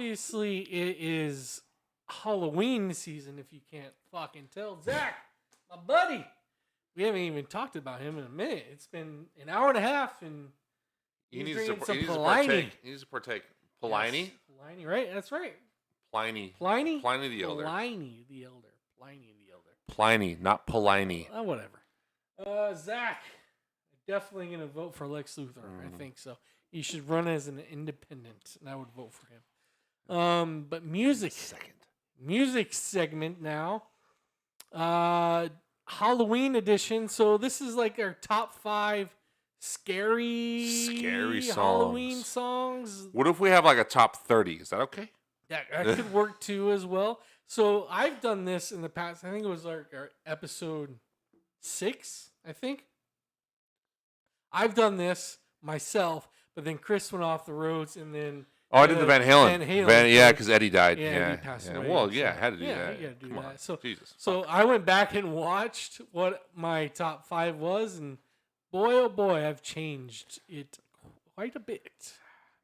obviously it is Halloween season. If you can't fucking tell, Zach, my buddy, we haven't even talked about him in a minute. It's been an hour and a half, and He he's needs to drinking some partake. Pliny. He needs to partake. Pliny? Yes, Pliny, right? That's right. Pliny. Pliny? Pliny the Elder. Pliny the Elder. Pliny the Elder. Pliny, not Polini. Whatever. Zach, definitely going to vote for Lex Luthor. I think so. He should run as an independent, and I would vote for him. But music segment now. Halloween edition. So this is like our top 5 scary songs. Halloween songs. What if we have like a top 30? Is that okay? That could work too as well. So I've done this in the past. I think it was like our episode 6, I think. I've done this myself, but then Chris went off the roads, and then I did the Van Halen. Yeah, because Eddie died. Yeah, he passed away. Well, I had to do that. Yeah, you got to do that. On. So, Jesus. So I went back and watched what my top 5 was, and boy, oh boy, I've changed it quite a bit.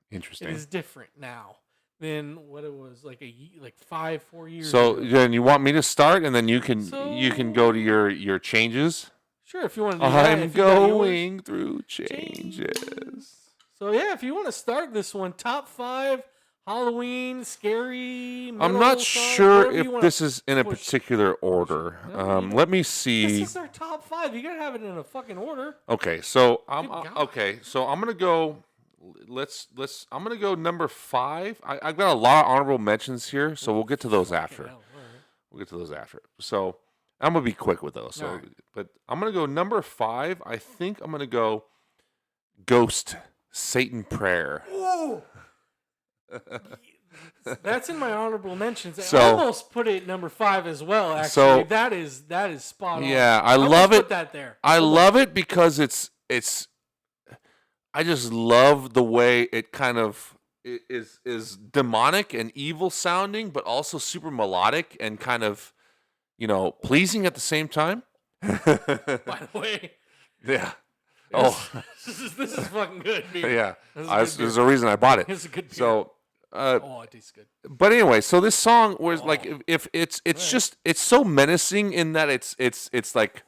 Interesting. It is different now than what it was like 4 years so ago. Then you want me to start, and then you can go to your changes. Sure, if you want to do that. I'm going through changes. So yeah, if you want to start this one, top 5 Halloween scary. I'm not sure if this is in a push. Particular order. Let me see. This is our top 5. You gotta have it in a fucking order. Okay, so I'm gonna go. I'm gonna go number 5. I've got a lot of honorable mentions here, so we'll get to those after. Right. We'll get to those after. So I'm gonna be quick with those. So, but I'm gonna go number 5. I think I'm gonna go Ghost Satan Prayer. Ooh. That's in my honorable mentions. So, I almost put it number 5 as well. Actually, so, that is spot on. Yeah, I love it. Put that there. I love it because it's. I just love the way it kind of is demonic and evil sounding, but also super melodic and kind of, pleasing at the same time. By the way. Yeah. This is fucking good, dude. Yeah. There's a reason I bought it. It's a good beer. So. It tastes good. But anyway, so this song was if it's just it's so menacing in that it's like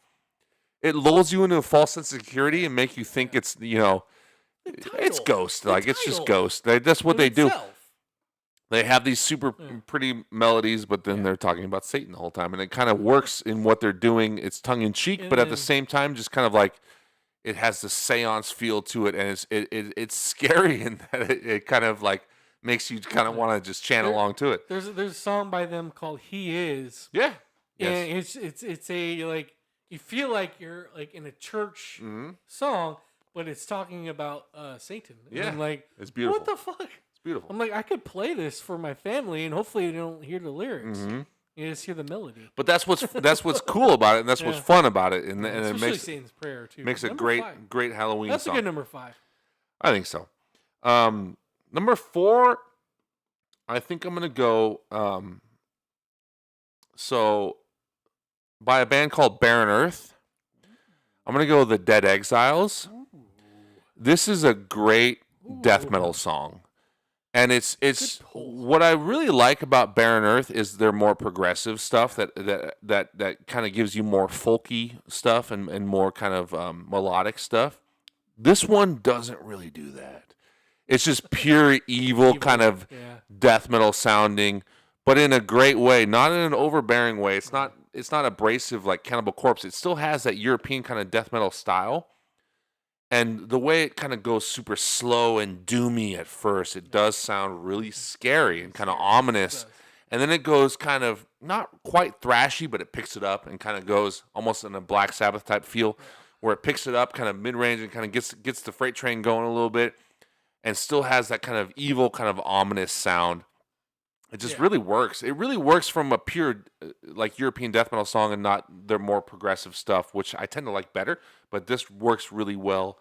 it lulls you into a false sense of security and make you think it's it's Ghost. It's just Ghost. That's what they do. They have these super pretty melodies, but then they're talking about Satan the whole time, and it kind of works in what they're doing. It's tongue in cheek, but at the same time, just kind of like it has the seance feel to it, and it's scary in that it kind of like makes you kind of want to just chant along to it. There's a song by them called "He Is." Yeah. Yes. And it's a like you feel like you're like in a church song, but it's talking about Satan. Yeah. And I'm like, it's beautiful. What the fuck? It's beautiful. I'm like, I could play this for my family, and hopefully they don't hear the lyrics. Mm-hmm. You just hear the melody. But that's what's cool about it, and that's what's fun about it, and it makes Satan's Prayer too. Makes a great Halloween That's song. That's a good number 5. I think so. Number 4, I think I'm gonna go. So, by a band called Barren Earth, I'm gonna go The Dead Exiles. Ooh. This is a great death metal song, and it's what I really like about Barren Earth is their more progressive stuff that kind of gives you more folky stuff and more kind of melodic stuff. This one doesn't really do that. It's just pure evil kind of death metal sounding, but in a great way, not in an overbearing way. It's not abrasive like Cannibal Corpse. It still has that European kind of death metal style. And the way it kind of goes super slow and doomy at first, it does sound really scary and kind of ominous. And then it goes kind of not quite thrashy, but it picks it up and kind of goes almost in a Black Sabbath type feel, where it picks it up kind of mid-range and kind of gets the freight train going a little bit. And still has that kind of evil, kind of ominous sound. It just really works. It really works from a pure, like European death metal song, and not their more progressive stuff, which I tend to like better. But this works really well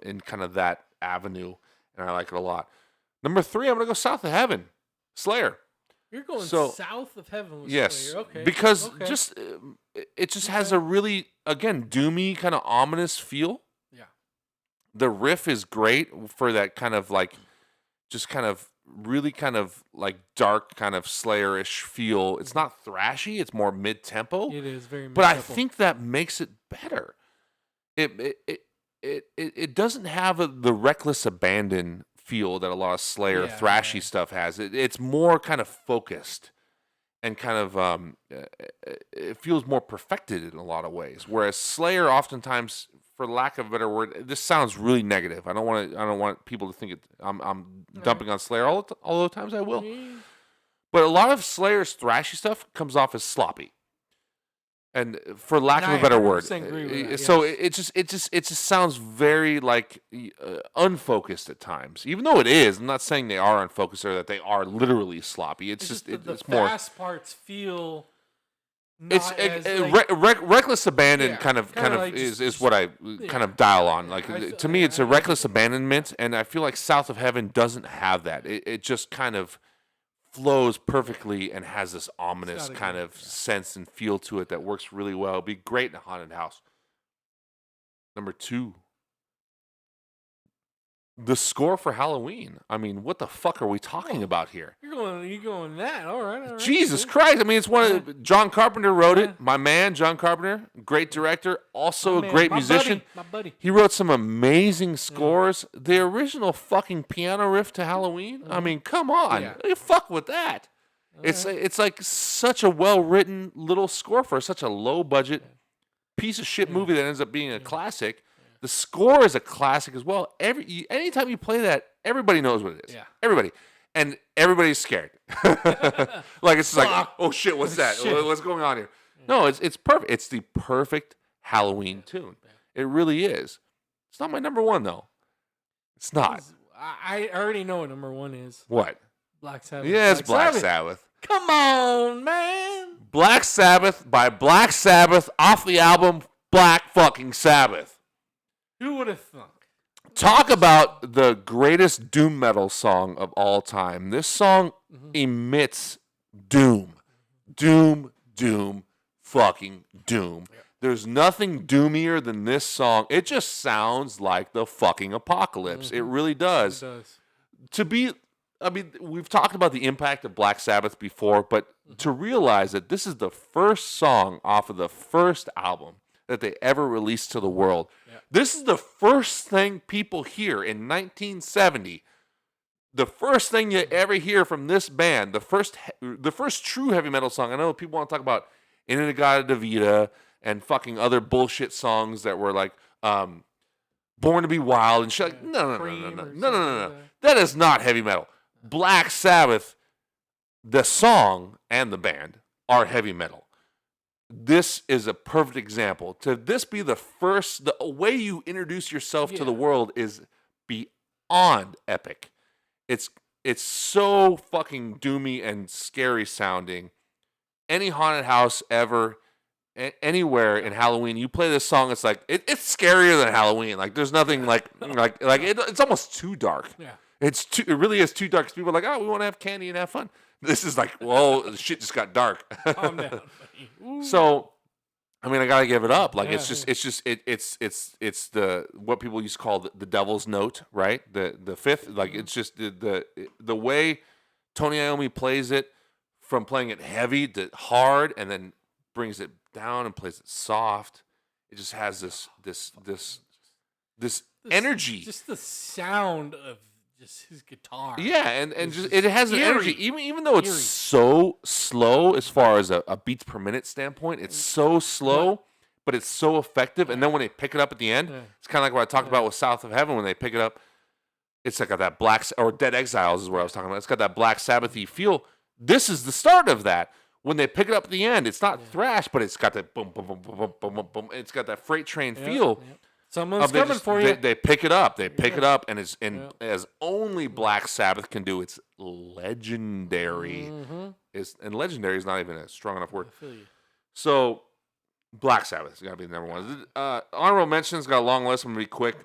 in kind of that avenue, and I like it a lot. Number 3, I'm gonna go South of Heaven, Slayer. You're going South of Heaven with Slayer. Okay. Because it just has a really, again, doomy, kind of ominous feel. Yeah. The riff is great for that kind of like, just kind of really kind of like dark, kind of Slayer-ish feel. It's not thrashy; it's more mid-tempo. It is very But I mid-tempo. think that makes it better. It doesn't have the reckless abandon feel that a lot of Slayer thrashy stuff has. It's more kind of focused and kind of it feels more perfected in a lot of ways. Whereas Slayer, oftentimes, for lack of a better word, this sounds really negative. I don't want people to think I'm dumping on Slayer all the times I will. But a lot of Slayer's thrashy stuff comes off as sloppy. And for lack of a better word, so it just sounds very like unfocused at times. Even though it is, I'm not saying they are unfocused or that they are literally sloppy. It's just the it's more fast parts feel. Reckless abandon kind of like is what I kind of dial on. Like to me, it's a reckless abandonment, and I feel like South of Heaven doesn't have that. It just kind of flows perfectly and has this ominous kind of sense and feel to it that works really well. It'd be great in a haunted house. Number 2, the score for Halloween. I mean, what the fuck are we talking about here? You're going that. All right. Jesus Christ. I mean, it's one of John Carpenter wrote it. My man, John Carpenter, great director, also a great musician. My buddy. He wrote some amazing scores. The original fucking piano riff to Halloween. I mean, come on. You fuck with that. It's like such a well-written little score for such a low-budget piece of shit movie that ends up being a classic. The score is a classic as well. Anytime you play that, everybody knows what it is. Yeah. Everybody. And everybody's scared. Like, it's like, oh shit, what's that? What's going on here? No, it's perfect. It's the perfect Halloween tune. It really is. It's not my number 1, though. It's not. I already know what number 1 is. What? Black Sabbath. Yes, Black Sabbath. Come on, man. Black Sabbath by Black Sabbath off the album Black fucking Sabbath. Who would have thunk? Talk about the greatest doom metal song of all time. This song emits doom. Doom, fucking doom. Yeah. There's nothing doomier than this song. It just sounds like the fucking apocalypse. It really does. It does. We've talked about the impact of Black Sabbath before, but to realize that this is the first song off of the first album that they ever released to the world. Yeah. This is the first thing people hear in 1970. The first thing you ever hear from this band, the first true heavy metal song. I know people want to talk about In-A-Gadda-Da-Vida and fucking other bullshit songs that were like Born to Be Wild and shit. No. That is not heavy metal. Black Sabbath, the song and the band, are heavy metal. This is a perfect example. To this be the way you introduce yourself to the world is beyond epic. It's so fucking doomy and scary sounding. Any haunted house ever, anywhere in Halloween, you play this song, it's like it's scarier than Halloween. Like there's nothing it's almost too dark. Yeah. It really is too dark because people are like, oh, we want to have candy and have fun. This is like, whoa, shit just got dark. Calm down. So, I mean, I gotta give it up. Like it's the what people used to call the devil's note, right? The fifth. Like it's just the way Tony Iommi plays it, from playing it heavy to hard, and then brings it down and plays it soft. It just has this energy. Just the sound of just his guitar. Yeah, and just it has an energy. Even though it's so slow as far as a beats per minute standpoint, it's so slow, but it's so effective. And then when they pick it up at the end, it's kind of like what I talked about with South of Heaven. When they pick it up, it's like that or Dead Exiles is what I was talking about. It's got that Black Sabbath-y feel. This is the start of that. When they pick it up at the end, it's not thrash, but it's got that boom, boom, boom, boom, boom, boom, boom. It's got that freight train feel. Yep. Someone's coming for you. They pick it up. They pick it up, and as only Black Sabbath can do. It's legendary. And legendary is not even a strong enough word. So, Black Sabbath has got to be the number 1. Honorable mentions, got a long list. I'm going to be quick.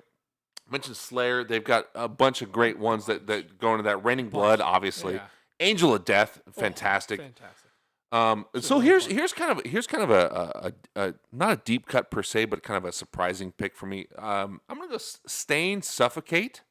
Mentioned Slayer. They've got a bunch of great ones that go into that. Raining Blood, obviously. Yeah. Angel of Death, fantastic. So here's kind of a not a deep cut per se, but kind of a surprising pick for me. I'm gonna go Stain, Suffocate.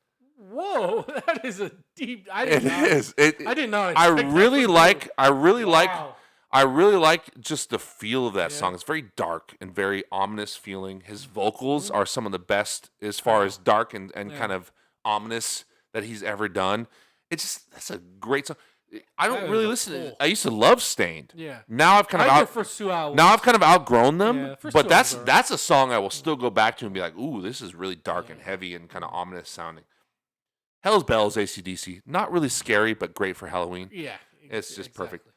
Whoa, that is a deep. I It did not. is. I did not. I Expect that really from like. you. I really like. Wow. I really like just the feel of that Yeah. song. It's very dark and very ominous feeling. His vocals Mhm. are some of the best as far as dark and Yeah. kind of ominous that he's ever done. That's a great song. I That don't is really a listen to full- I used to love Stained. Yeah. Now I've kind I of like out the first 2 hours. now I've kind of outgrown them, Yeah, the first but 2 that's hours are- that's a song I will still go back to and be like, "Ooh, this is really dark and Yeah. heavy and kind of ominous sounding." Hell's Bells, AC/DC, not really scary, but great for Halloween. Yeah. It's just perfect. exactly.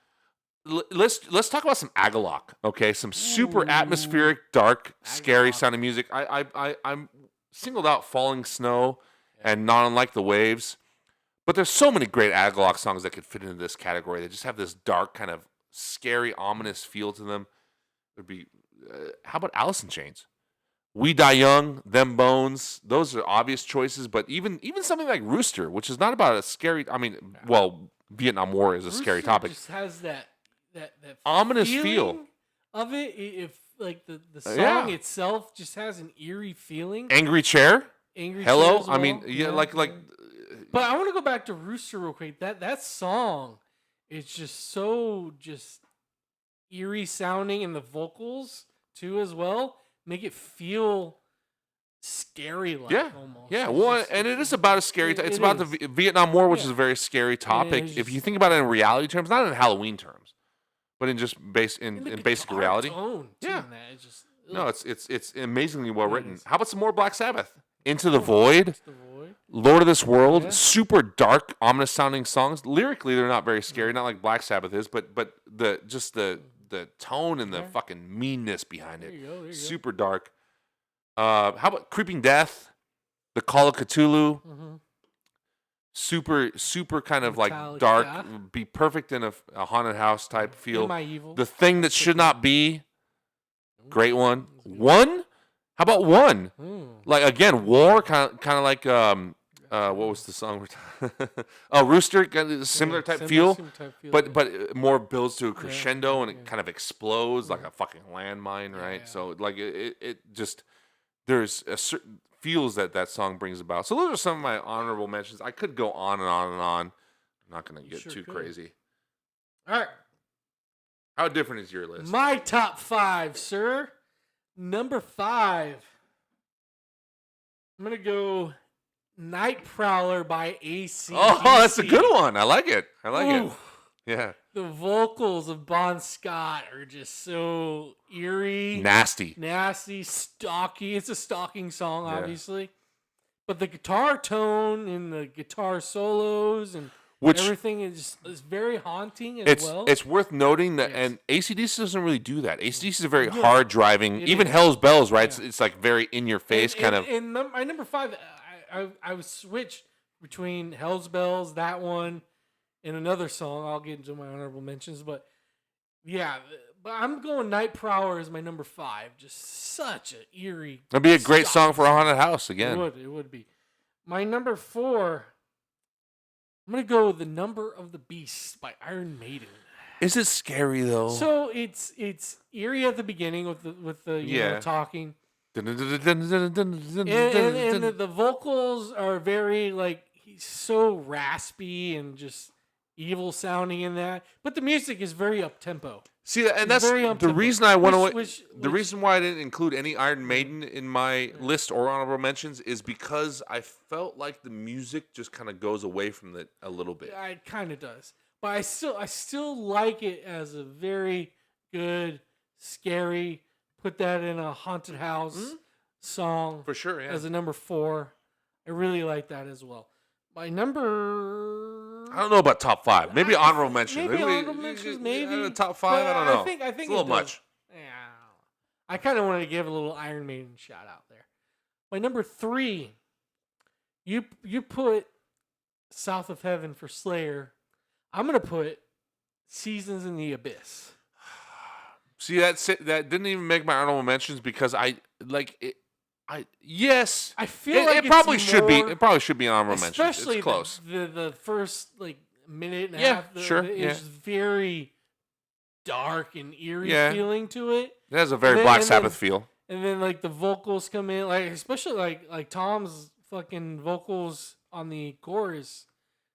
Let's talk about some Agalloch, okay? Some super Ooh. atmospheric, dark, scary Agalloch. sounding music. I'm singled out Falling Snow Yeah. and Not Unlike the Waves, but there's so many great Agalloch songs that could fit into this category. They just have this dark, kind of scary, ominous feel to them. There'd be how about Alice in Chains? We Die Young, Them Bones. Those are obvious choices, but even something like Rooster, which is not about a scary. I mean, well, Vietnam War is a scary Rooster topic. Just has that Ominous feel. feeling of it. If like the song Yeah. itself just has an eerie feeling. Angry Chair. Angry Hello. Chair as I mean, well. yeah, like. But I want to go back to Rooster real quick. That song is just so eerie sounding, and the vocals too as well make it feel scary like Yeah, almost. yeah. It's Well, just- and it is about a scary. it- It's it about is. the Vietnam War, which Yeah. is a very scary topic. it's If you just- think about it in reality terms, not in Halloween terms, but in just And the in basic guitar reality. tone, too, Yeah. in that, it's just No, it's amazingly well It written. is. How about some more Black Sabbath? Into the Void, It's the void. Lord of this World, Yeah. super dark, ominous sounding songs. Lyrically, they're not very scary, not like Black Sabbath is, but the tone and the Yeah. fucking meanness behind There it, you go. There you super dark. How about Creeping Death, The Call of Cthulhu? go. Mm-hmm. Super kind of like Metallica. dark, be perfect in a haunted house type feel. Am I evil? The Thing That Should Not Be, great one. That's good. One? How about One? Mm. Like again, War, kind of like what was the song? Oh, Rooster, got a similar Yeah, type feel, similar type feel, but yeah. but it more builds to a crescendo and it yeah. kind of explodes like a fucking landmine, right? Yeah. So like it just there's a certain feels that song brings about. So those are some of my honorable mentions. I could go on and on and on. I'm not gonna get sure too could. crazy. All right. How different is your list? My top 5, sir. Number 5. I'm gonna go Night Prowler by AC. Oh, that's a good one. I like it. I like it. Yeah. The vocals of Bon Scott are just so eerie, Nasty. nasty, stocky. It's a stalking song, Yeah. obviously. But the guitar tone and the guitar solos and Which everything is very haunting as it's well. it's worth noting that, Yes. and AC/DC doesn't really do that. AC/DC is a very Yeah. hard driving. It Even is. Hell's Bells, right? Yeah. It's like very in your face kind of. And my number 5, I was switched between Hell's Bells, that one, and another song. I'll get into my honorable mentions, but yeah, but I'm going Night Prowler as my number 5. Just such an eerie. It'd be a great stalking song for a haunted house again. It would be. My number 4, I'm gonna go The Number of the Beast by Iron Maiden. Is it scary though? So it's eerie at the beginning with the you know, Yeah. talking. And and the vocals are very like he's so raspy and just evil sounding in that, but the music is very up tempo. See, and that's very the up-tempo. reason I went away. Which- The reason why I didn't include any Iron Maiden in my list or honorable mentions is because I felt like the music just kind of goes away from it a little bit. It kind of does, but I still like it as a very good, scary. Put that in a haunted house song For sure, yeah. as a number 4. I really like that as well. My number. I don't know about top 5. Maybe honorable mentions. Maybe honorable mentions, maybe. Top 5, I don't know. I think it's a it little does. much. Yeah, I kind of wanted to give a little Iron Maiden shout out there. My number 3, you put South of Heaven for Slayer. I'm gonna put Seasons in the Abyss. See, that didn't even make my honorable mentions because I like it. Yes, I feel like it it's probably should be. more- It probably should be an honorable mention. Especially It's close. the first like minute and a Yeah, half. sure, Is very dark and eerie Yeah. feeling to it. It has a very then- Black and then- Sabbath feel. And then like the vocals come in, like especially like Tom's fucking vocals on the chorus,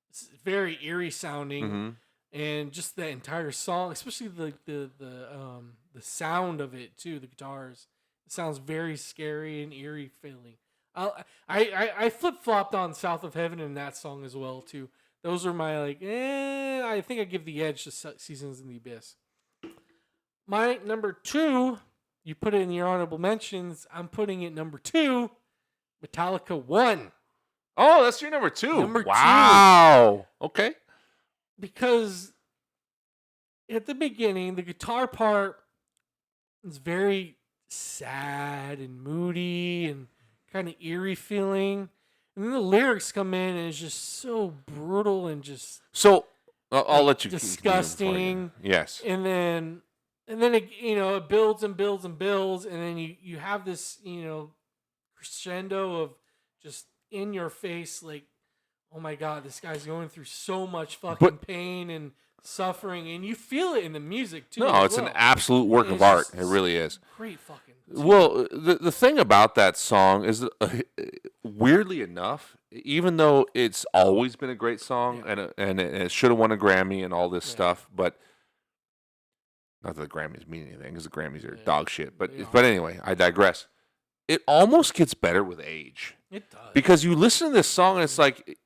it's very eerie sounding, Mm-hmm. and just the entire song, especially the sound of it too, the guitars, it sounds very scary and eerie feeling. I flip flopped on South of Heaven in that song as well too. Those are my like. I think I give the edge to Seasons in the Abyss. My number 2, you put it in your honorable mentions. I'm putting it number 2, Metallica 1. Oh, that's your number 2. Number 2. Wow. Okay. Because at the beginning, the guitar part is very sad and moody and kind of eerie feeling. And then the lyrics come in and it's just so brutal and just So I'll let you disgusting. Yes. And then it, it builds and builds and builds, and then you have this crescendo of just in your face, like, oh my god, this guy's going through so much fucking pain and suffering, and you feel it in the music too. No, it's an absolute work of art. It really is. Great fucking. Well, the thing about that song is, weirdly enough, even though it's always been a great song, and it should have won a Grammy and all this stuff, but not that the Grammys mean anything, because the Grammys are dog shit. But anyway, I digress. It almost gets better with age. It does, because you listen to this song and it's like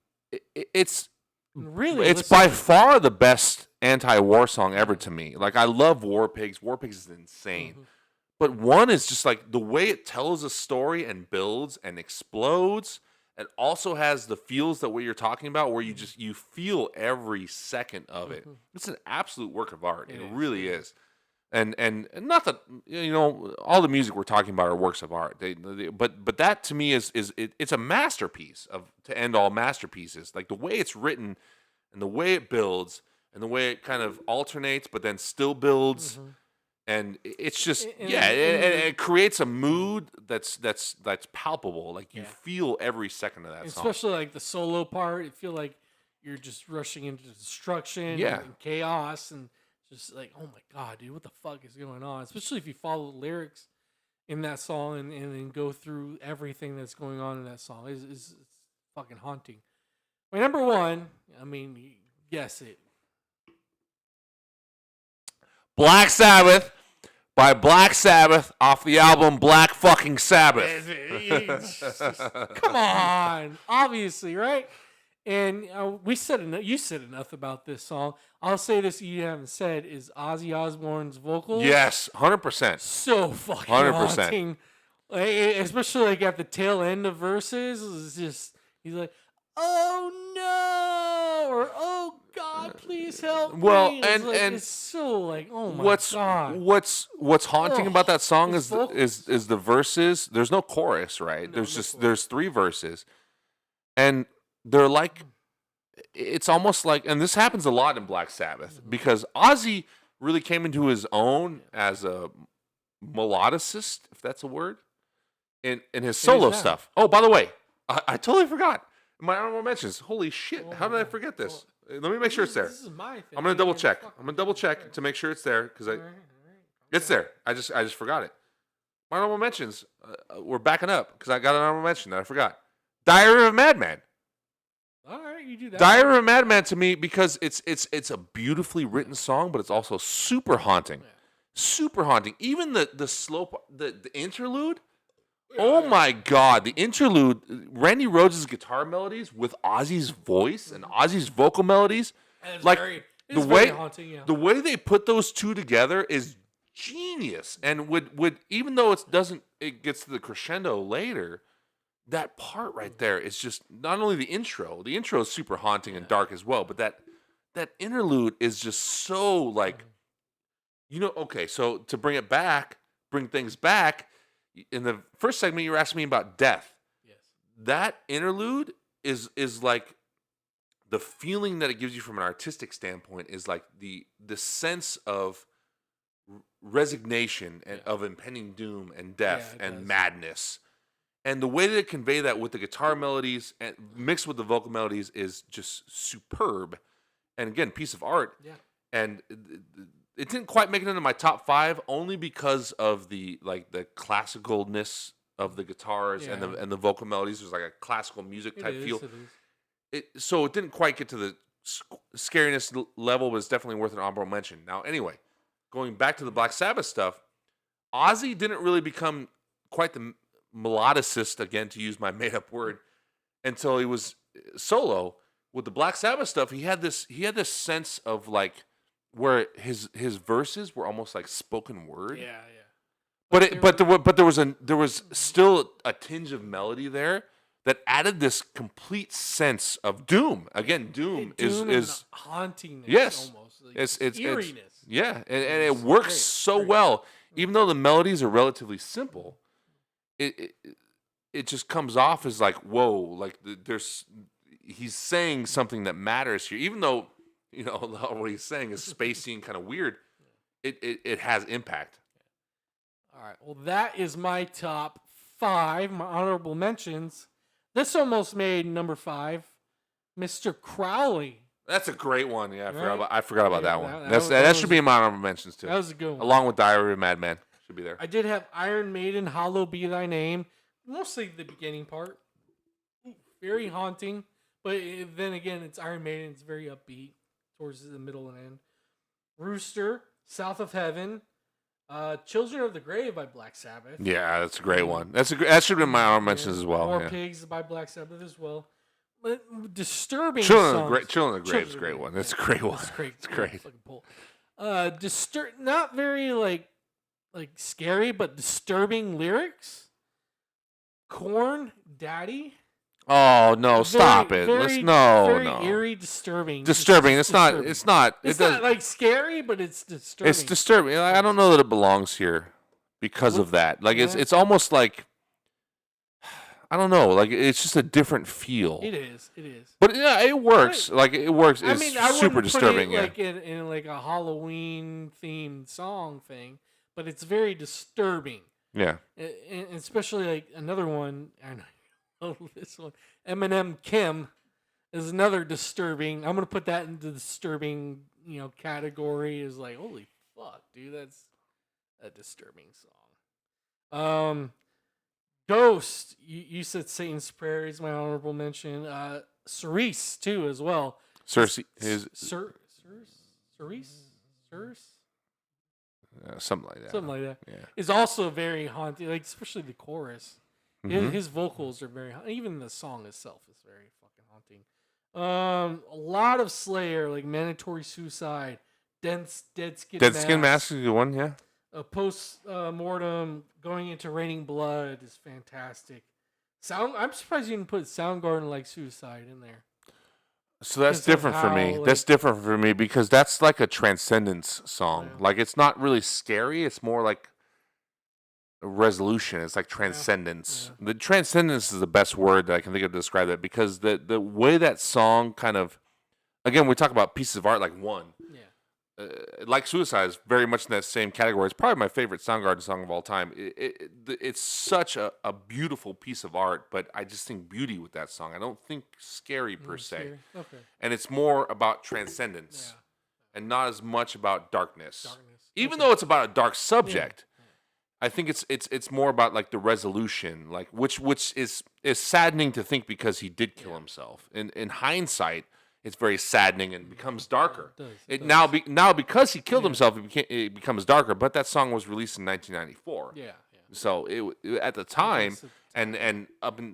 it's really by far the best anti-war song ever to me. Like, I love War Pigs. War Pigs is insane. Mm-hmm. But one is just like the way it tells a story and builds and explodes, and also has the feels that what you're talking about, where you feel every second of it. It's an absolute work of art. It really is. And not that all the music we're talking about are works of art. But that to me it's a masterpiece to end all masterpieces. Like the way it's written, and the way it builds, and the way it kind of alternates, but then still builds. Mm-hmm. And it's just it creates a mood that's palpable. Like you feel every second of that song. Especially like the solo part, you feel like you're just rushing into destruction and chaos, and just like, oh my god, dude, what the fuck is going on? Especially if you follow the lyrics in that song and then go through everything that's going on in that song. It's fucking haunting. My number 1, I mean, guess it. Black Sabbath by Black Sabbath off the album Black fucking Sabbath. Come on, obviously, right? And you said enough about this song. I'll say this you haven't said is Ozzy Osbourne's vocals. Yes, 100%. So fucking 100%. Haunting. Like, especially like at the tail end of verses, it's just he's like, "Oh no," or "Oh God, please help me." Well, and it's so like, oh my god. What's haunting about that song is the verses. There's no chorus, right? No, there's 3 verses, and they're like, it's almost like, and this happens a lot in Black Sabbath, because Ozzy really came into his own as a melodicist, if that's a word, in his solo stuff. Oh, by the way, I totally forgot my honorable mentions. Holy shit! How did I forget this? Let me make sure it's there. This is my thing. I'm gonna double check. To make sure it's there, because it's there. I just forgot it. My honorable mentions. We're backing up because I got an honorable mention that I forgot. Diary of a Madman. All right, you do that. Diary of a Madman to me, because it's a beautifully written song, but it's also super haunting. Yeah. Super haunting. Even the slow the interlude. Oh my god, the interlude, Randy Rhoads' guitar melodies with Ozzy's voice and Ozzy's vocal melodies. Like very haunting, yeah. The way they put those two together is genius. And would even though it gets to the crescendo later, that part right there is just not only the intro is super haunting and dark as well, but that interlude is just so like, okay, so to bring things back, in the first segment you were asking me about death. Yes. That interlude is like the feeling that it gives you from an artistic standpoint is like the sense of resignation and of impending doom and death and madness. And the way that it convey that with the guitar melodies and mixed with the vocal melodies is just superb. And again, piece of art. Yeah. And it didn't quite make it into my top 5 only because of the classicalness of the guitars and the vocal melodies. There's like a classical music type feel. so it didn't quite get to the scariness level, but it's definitely worth an honorable mention. Now, anyway, going back to the Black Sabbath stuff, Ozzy didn't really become quite the melodicist, again, to use my made-up word, until he was solo. With the Black Sabbath stuff, he had this sense of like where his verses were almost like spoken word. Yeah. But there was still a tinge of melody there that added this complete sense of doom. Again, doom is hauntingness. Yes. Almost. Like it's eeriness. yeah, and it works great, so great. well. Even though the melodies are relatively simple, it just comes off as like, whoa, like he's saying something that matters here. Even though what he's saying is spacey and kind of weird, it has impact. All right. Well, that is my top 5. My honorable mentions. This almost made number 5. Mr. Crowley. That's a great one. Yeah, Right? I forgot about that one. That That should be in my honorable mentions too. That was a good one. Along with Diary of a Madman, should be there. I did have Iron Maiden, Hallowed Be Thy Name. Mostly the beginning part. Very haunting. But then again, it's Iron Maiden. It's very upbeat towards the middle and end. Rooster, South of Heaven. Children of the Grave by Black Sabbath. Yeah, that's a great one. That should have been my honorable mentions as well. More Pigs by Black Sabbath as well. But disturbing songs. Children of the Grave is a great one. That's a great one. It's great. It's great. Not very like scary, but disturbing lyrics. Korn, Daddy. Oh no! Stop it! Very eerie, disturbing. Disturbing. It's not. It's not like scary, but it's disturbing. It's disturbing. I don't know that it belongs here because of that. Like it's almost like I don't know. Like it's just a different feel. It is. But yeah, it works. Like it works. It's super disturbing. Put it like in like a Halloween themed song thing, but it's very disturbing. Yeah. And especially like another one. I know. Oh, this one, Eminem Kim, is another disturbing. I'm gonna put that into the disturbing, category. Is like, holy fuck, dude, that's a disturbing song. Ghost, you said Satan's Prayer is my honorable mention. Cerise too as well. Cerise, something like that. Something like that. Yeah, is also very haunting. Like especially the chorus. Mm-hmm. His vocals are very, even the song itself is very fucking haunting. A lot of Slayer, like Mandatory Suicide, Dead Skin Mask is a good one, yeah. Post Mortem, going into Raining Blood is fantastic. I'm surprised you didn't put Soundgarden like Suicide in there. So that's different for me. That's different for me because that's like a transcendence song. Yeah. Like it's not really scary. It's more like resolution. It's like transcendence. Yeah. The transcendence is the best word that I can think of to describe that because the way that song kind of, again, we talk about pieces of art like one. Yeah. Like Suicide is very much in that same category. It's probably my favorite Soundgarden song of all time. It's such a beautiful piece of art, but I just think beauty with that song. I don't think scary per se. Scary. Okay. And it's more about transcendence and not as much about darkness. Even though it's about a dark subject. Yeah. I think it's more about like the resolution, like which is saddening to think because he did kill himself. In hindsight, it's very saddening and becomes darker. It does. Now because he killed himself, it becomes darker. But that song was released in 1994. Yeah. So it at the time, and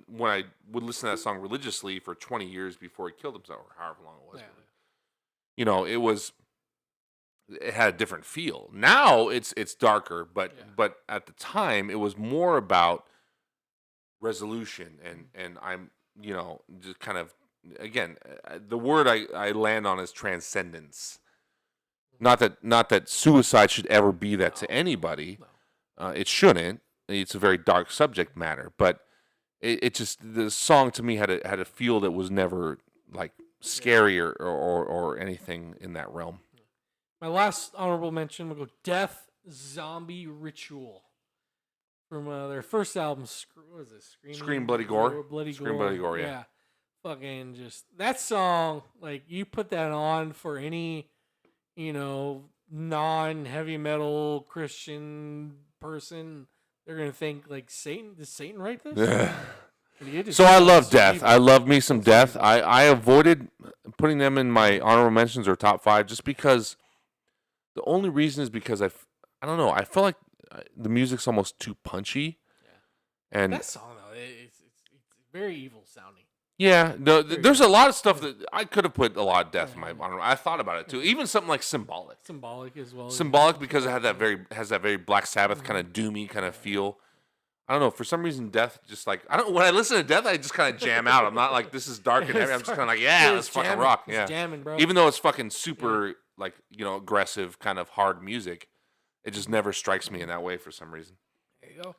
when I would listen to that song religiously for 20 years before he killed himself, or however long it was, it had a different feel. Now it's darker, but at the time it was more about resolution and I'm just kind of again the word I land on is transcendence. Not that suicide should ever be that to anybody. No. It shouldn't. It's a very dark subject matter, but it just the song to me had a feel that was never like scary or anything in that realm. My last honorable mention, we'll go Death Zombie Ritual. From their first album, what is it? Scream Bloody Gore? Scream Bloody Gore, yeah. Fucking just, that song, like, you put that on for any, non-heavy metal Christian person, they're going to think, like, Satan, did Satan write this? So I love Death. I love me some Death. I avoided putting them in my honorable mentions or top 5 just because the only reason is because I don't know. I feel like the music's almost too punchy. Yeah. And that song though, it's very evil sounding. Yeah, no, there's a lot of stuff that I could have put a lot of Death in my honorable. I thought about it too. Even something like Symbolic. Symbolic as well. Symbolic because it had has that very Black Sabbath kind of doomy kind of feel. I don't know. For some reason, Death just like I don't. When I listen to Death, I just kind of jam out. I'm not like this is dark and heavy. I'm just kind of like let's fucking rock. Yeah, jamming, bro. Even though it's fucking super like aggressive kind of hard music, it just never strikes me in that way for some reason. There you go.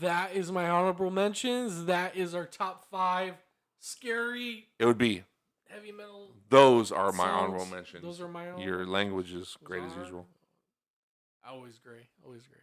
That is my honorable mentions. That is our top 5 scary. It would be heavy metal. Those are my songs. honorable mentions. Those are my. Your language is great as usual. Always great. Always great.